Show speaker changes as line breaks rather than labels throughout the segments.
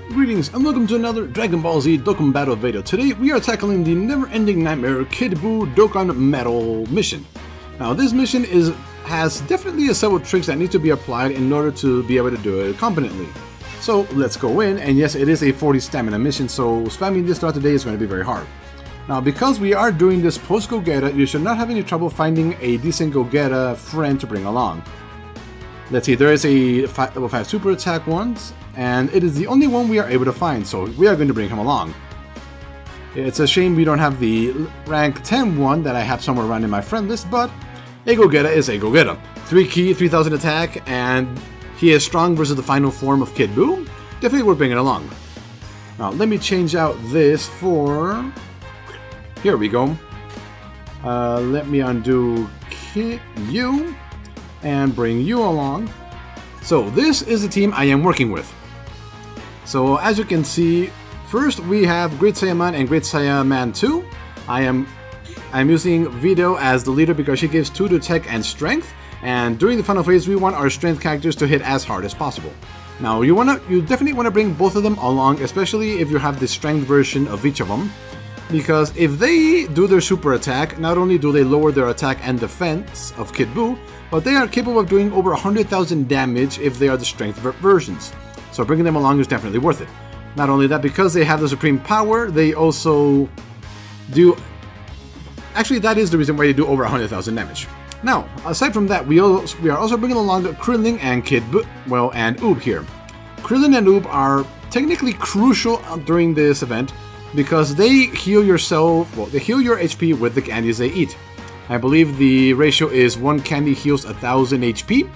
Greetings and welcome to another Dragon Ball Z Dokkan Battle video. Today we are tackling the never-ending nightmare Kid Buu Dokkan Metal mission. Now this mission has definitely several tricks that need to be applied in order to be able to do it competently. So let's go in, and yes, it is a 40 stamina mission, so spamming this throughout the day is going to be very hard. Now because we are doing this post Gogeta, you should not have any trouble finding a decent Gogeta friend to bring along. Let's see, there is a level 5 super attack once, and it is the only one we are able to find, so we are going to bring him along. It's a shame we don't have the rank 10 one that I have somewhere around in my friend list, but a Gogeta is a Gogeta. 3 ki, 3000 attack, and he is strong versus the final form of Kid Buu. Definitely worth bringing along. Now, let me change out this for... Here we go. Let me undo you and bring you along. So this is the team I am working with. So as you can see, first we have Great Saiyaman and Great Saiyaman 2. I'm using Vito as the leader because she gives 2 to tech and strength, and during the final phase we want our strength characters to hit as hard as possible. Now you definitely want to bring both of them along, especially if you have the strength version of each of them, because if they do their super attack, not only do they lower their attack and defense of Kid Buu, but they are capable of doing over 100,000 damage if they are the strength versions. So bringing them along is definitely worth it. Not only that, because they have the supreme power, they also do... Actually, that is the reason why they do over 100,000 damage. Now, aside from that, we are also bringing along Krillin and Kid Buu, well, and Oob here. Krillin and Oob are technically crucial during this event because they heal yourself, well, they heal your HP with the candies they eat. I believe the ratio is 1 candy heals 1000 HP.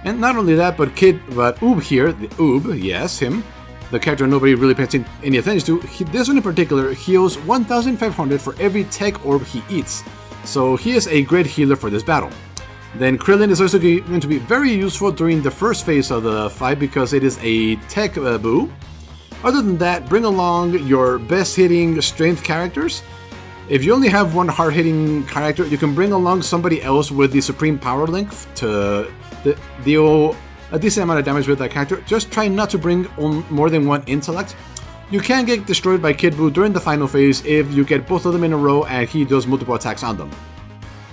And not only that, but Oob here, the Oob, yes, him, the character nobody really pays any attention to, this one in particular heals 1500 for every tech orb he eats. So he is a great healer for this battle. Then Krillin is also going to be very useful during the first phase of the fight because it is a tech Buu. Other than that, bring along your best hitting strength characters. If you only have one hard-hitting character, you can bring along somebody else with the Supreme Power Link to deal a decent amount of damage with that character. Just try not to bring on more than one intellect. You can get destroyed by Kid Buu during the final phase if you get both of them in a row and he does multiple attacks on them.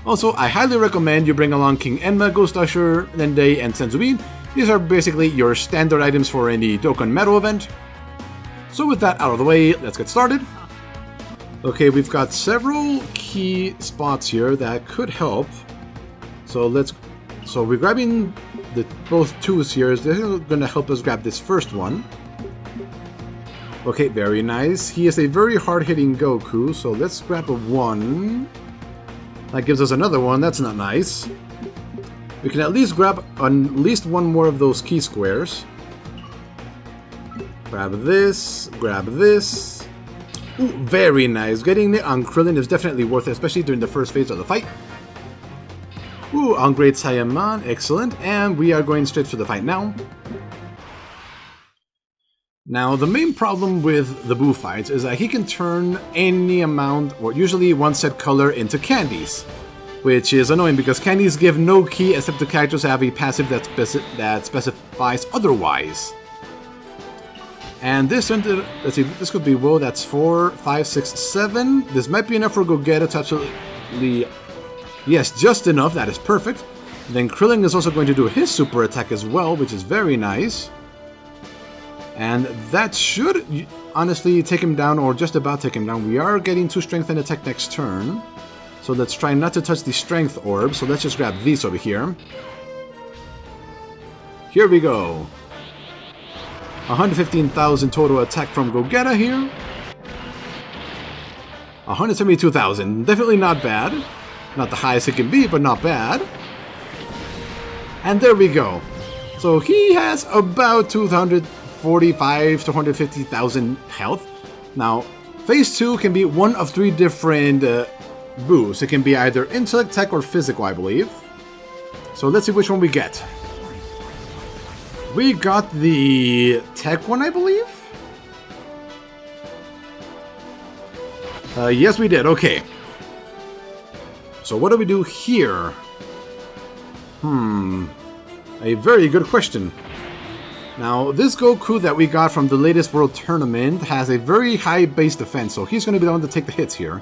Also, I highly recommend you bring along King Enma, Ghost Usher, Lende, and Senzubin. These are basically your standard items for any Dokkan Metal event. So with that out of the way, let's get started. Okay, we've got several key spots here that could help. So we're grabbing both 2s here. They're going to help us grab this first one. Okay, very nice. He is a very hard-hitting Goku, so let's grab a 1. That gives us another one. That's not nice. We can at least grab at least one more of those key squares. Grab this, grab this. Ooh, very nice. Getting it on Krillin is definitely worth it, especially during the first phase of the fight. Ooh, on Great Saiyaman, excellent. And we are going straight for the fight now. Now, the main problem with the Buu fights is that he can turn any amount, or usually one set color, into candies. Which is annoying because candies give no key except the characters have a passive that specifies otherwise. And this, let's see, this could be, well, that's 4, 5, 6, 7. This might be enough for Gogeta to absolutely... Yes, just enough. That is perfect. Then Krillin is also going to do his super attack as well, which is very nice. And that should honestly take him down, or just about take him down. We are getting 2 strength and attack next turn. So let's try not to touch the strength orb. So let's just grab these over here. Here we go. 115,000 total attack from Gogeta here. 172,000. Definitely not bad. Not the highest it can be, but not bad. And there we go. So he has about 245 to 150,000 health. Now, phase 2 can be one of 3 different Buus. It can be either intellect, tech, or physical, I believe. So let's see which one we get. We got the tech one, I believe? Yes, we did. Okay. So what do we do here? A very good question. Now, this Goku that we got from the latest World Tournament has a very high base defense, so he's going to be the one to take the hits here.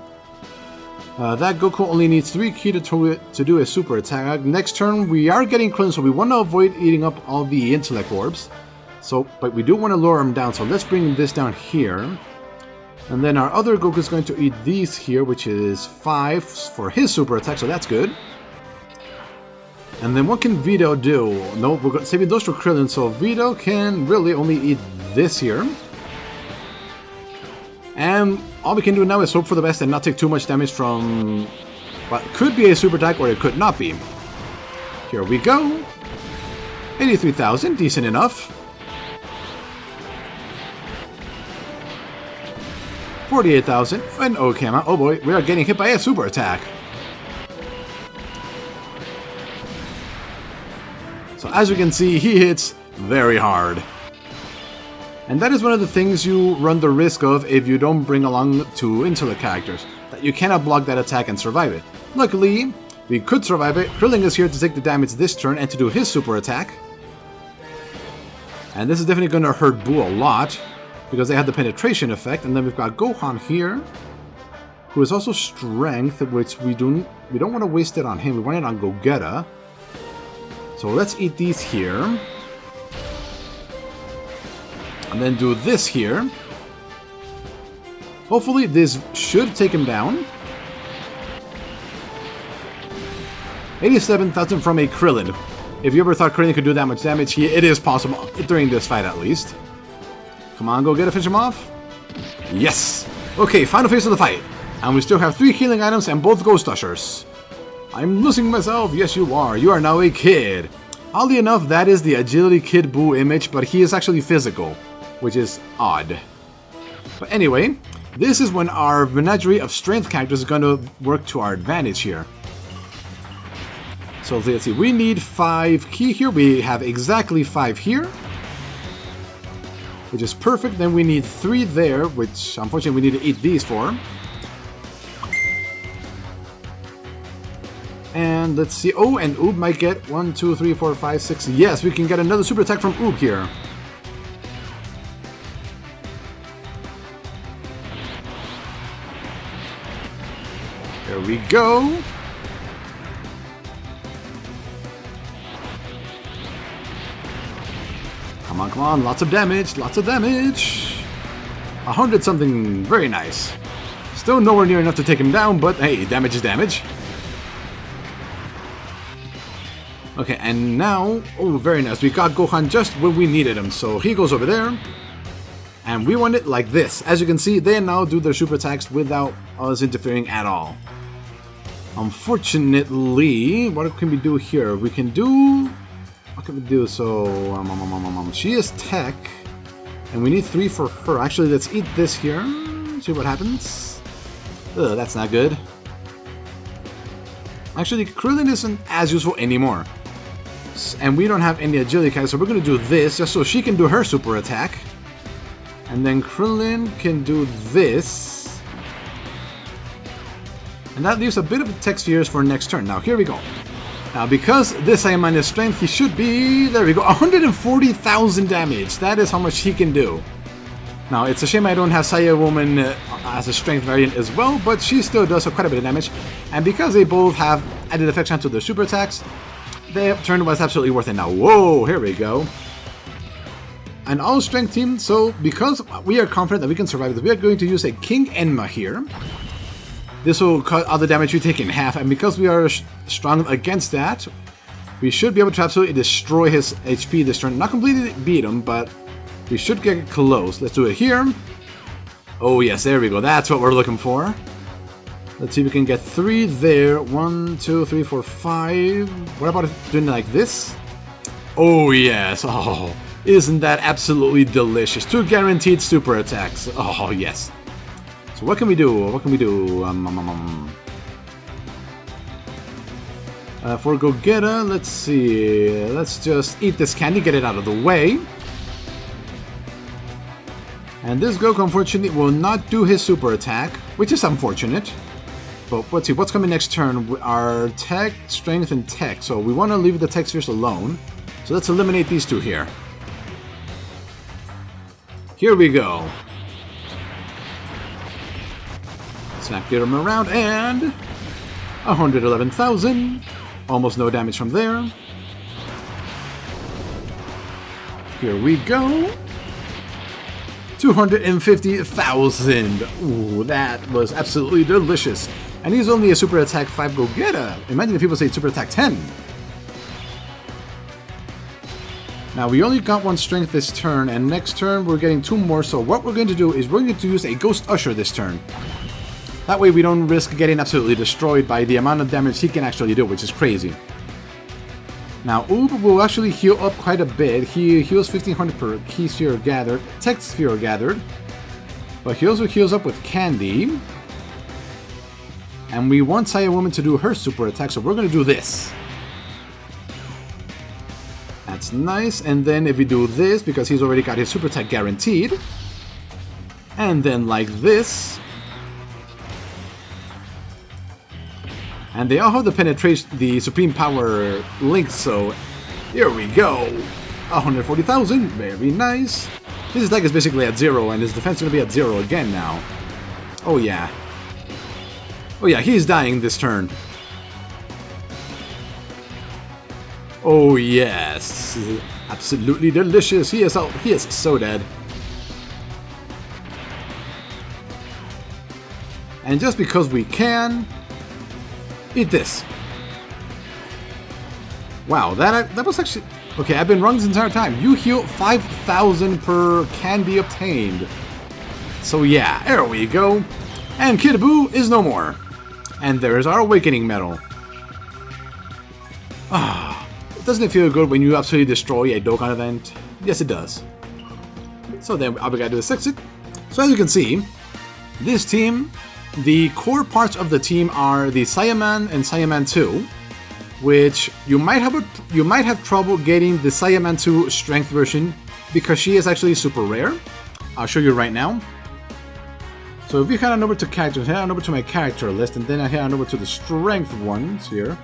That Goku only needs 3 ki to do a super attack. Next turn, we are getting Krillin, so we want to avoid eating up all the intellect orbs. But we do want to lower him down, so let's bring this down here. And then our other Goku is going to eat these here, which is 5 for his super attack, so that's good. And then what can Vito do? No, we're saving those for Krillin, so Vito can really only eat this here. And all we can do now is hope for the best and not take too much damage from what could be a super attack or it could not be. Here we go. 83,000, decent enough. 48,000, and okay, oh boy, we are getting hit by a super attack. So as you can see, he hits very hard. And that is one of the things you run the risk of if you don't bring along 2 intellect characters, that you cannot block that attack and survive it. Luckily, we could survive it. Krillin is here to take the damage this turn and to do his super attack. And this is definitely going to hurt Buu a lot, because they have the penetration effect. And then we've got Gohan here, who is also strength, which we don't want to waste it on him. We want it on Gogeta. So let's eat these here. And then do this here. Hopefully this should take him down. 87,000 from a Krillin. If you ever thought Krillin could do that much damage, it is possible during this fight at least. Come on, Gogeta, finish him off. Yes! Okay, final phase of the fight. And we still have 3 healing items and both Ghost Ushers. I'm losing myself. Yes, you are. You are now a kid. Oddly enough, that is the Agility Kid Buu image, but he is actually physical, which is odd. But anyway, this is when our menagerie of strength characters is going to work to our advantage here. So let's see, we need 5 ki here. We have exactly 5 here, which is perfect. Then we need 3 there, which unfortunately we need to eat these for. And let's see. Oh, and Oob might get 1, 2, 3, 4, 5, 6. Yes, we can get another super attack from Oob here. There we go. Come on, come on. Lots of damage. Lots of damage. 100 something. Very nice. Still nowhere near enough to take him down, but hey, damage is damage. Okay, and now, oh, very nice. We got Gohan just when we needed him, so he goes over there. And we want it like this. As you can see, they now do their super attacks without us interfering at all. Unfortunately, what can we do here? We can do... What can we do? So, she is tech, and we need 3 for her. Actually, let's eat this here. See what happens. Ugh, that's not good. Actually, Krillin isn't as useful anymore. And we don't have any agility characters, so we're going to do this just so she can do her super attack. And then Krillin can do this. And that leaves a bit of tech spheres for next turn. Now, here we go. Now, because this I minus strength, he should be... There we go. 140,000 damage. That is how much he can do. Now, it's a shame I don't have Saya Woman as a strength variant as well, but she still does quite a bit of damage. And because they both have added effects onto their super attacks, the turn was absolutely worth it. Now, whoa, here we go. An all-strength team, so because we are confident that we can survive this, we are going to use a King Enma here. This will cut all the damage we take in half, and because we are strong against that, we should be able to absolutely destroy his HP this turn. Not completely beat him, but we should get close. Let's do it here. Oh yes, there we go. That's what we're looking for. Let's see if we can get 3 there. 1, 2, 3, 4, 5. What about doing it like this? Oh yes. Oh, isn't that absolutely delicious? 2 guaranteed super attacks. Oh yes. So what can we do? What can we do? For Gogeta, let's see. Let's just eat this candy, get it out of the way. And this Goku, unfortunately, will not do his super attack, which is unfortunate. But let's see, what's coming next turn? Our tech, strength, and tech. So we want to leave the tech spheres alone. So let's eliminate these 2 here. Here we go. Smack him around and 111,000. Almost no damage from there. Here we go. 250,000. Ooh, that was absolutely delicious. And he's only a super attack 5 go-getter. Imagine if people say super attack 10. Now we only got 1 strength this turn, and next turn we're getting 2 more. So what we're going to do is we're going to use a Ghost Usher this turn. That way we don't risk getting absolutely destroyed by the amount of damage he can actually do, which is crazy. Now Oob will actually heal up quite a bit. He heals 1500 per Key Sphere gathered, Tech Sphere gathered. But he also heals up with Candy. And we want Saya Woman to do her super attack, so we're going to do this. That's nice. And then if we do this, because he's already got his super attack guaranteed. And then like this. And they all have the penetration, the supreme power link, so here we go. 140,000, very nice. His attack is basically at 0, and his defense is going to be at 0 again now. Oh yeah. Oh yeah, he's dying this turn. Oh yes. Absolutely delicious. He is so dead. And just because we can, eat this. Wow, that was actually... Okay, I've been wrong this entire time. You heal 5,000 per candy obtained. So yeah, there we go. And Kid Buu is no more. And there's our Awakening Medal. Ah, doesn't it feel good when you absolutely destroy a Dokkan event? Yes, it does. So then all we gotta do is exit. So as you can see, this team, the core parts of the team are the Saiyaman and Saiyaman 2, which you might have trouble getting the Saiyaman 2 strength version because she is actually super rare. I'll show you right now. So if you head on over to characters, head on over to my character list, and then I head on over to the strength ones here.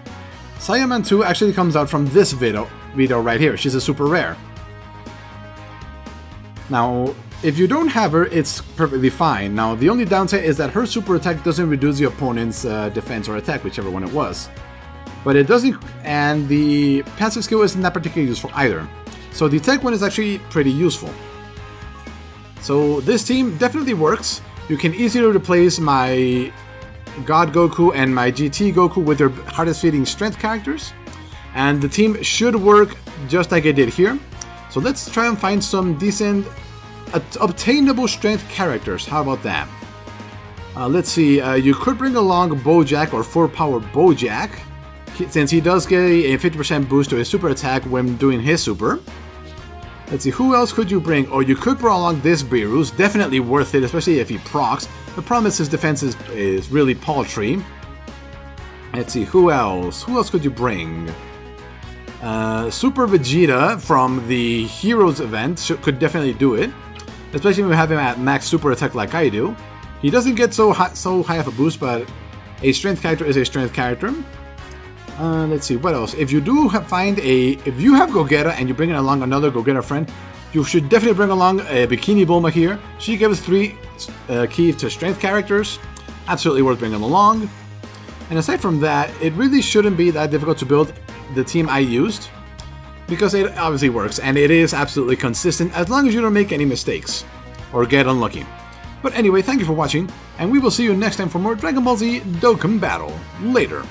Saiyaman 2 actually comes out from this video right here. She's a super rare. Now, if you don't have her, it's perfectly fine. Now, the only downside is that her super attack doesn't reduce the opponent's defense or attack, whichever one it was. But it doesn't, and the passive skill isn't that particularly useful either. So the tech one is actually pretty useful. So this team definitely works. You can easily replace my God Goku and my GT Goku with their hardest hitting strength characters. And the team should work just like it did here. So let's try and find some decent obtainable strength characters. How about that? Let's see, you could bring along Bojack or 4-power Bojack, since he does get a 50% boost to his super attack when doing his super. Let's see, who else could you bring? Or you could bring along this Beerus, definitely worth it, especially if he procs. The problem is his defense is really paltry. Let's see, who else? Who else could you bring? Super Vegeta from the Heroes event could definitely do it, especially when we have him at max super attack like I do. He doesn't get so high of a boost, but a strength character is a strength character. Let's see, what else? If you have Gogeta and you bring along another Gogeta friend, you should definitely bring along a Bikini Bulma here. She gives 3 keys to strength characters. Absolutely worth bringing them along. And aside from that, it really shouldn't be that difficult to build the team I used, because it obviously works, and it is absolutely consistent as long as you don't make any mistakes or get unlucky. But anyway, thank you for watching, and we will see you next time for more Dragon Ball Z Dokkan Battle. Later.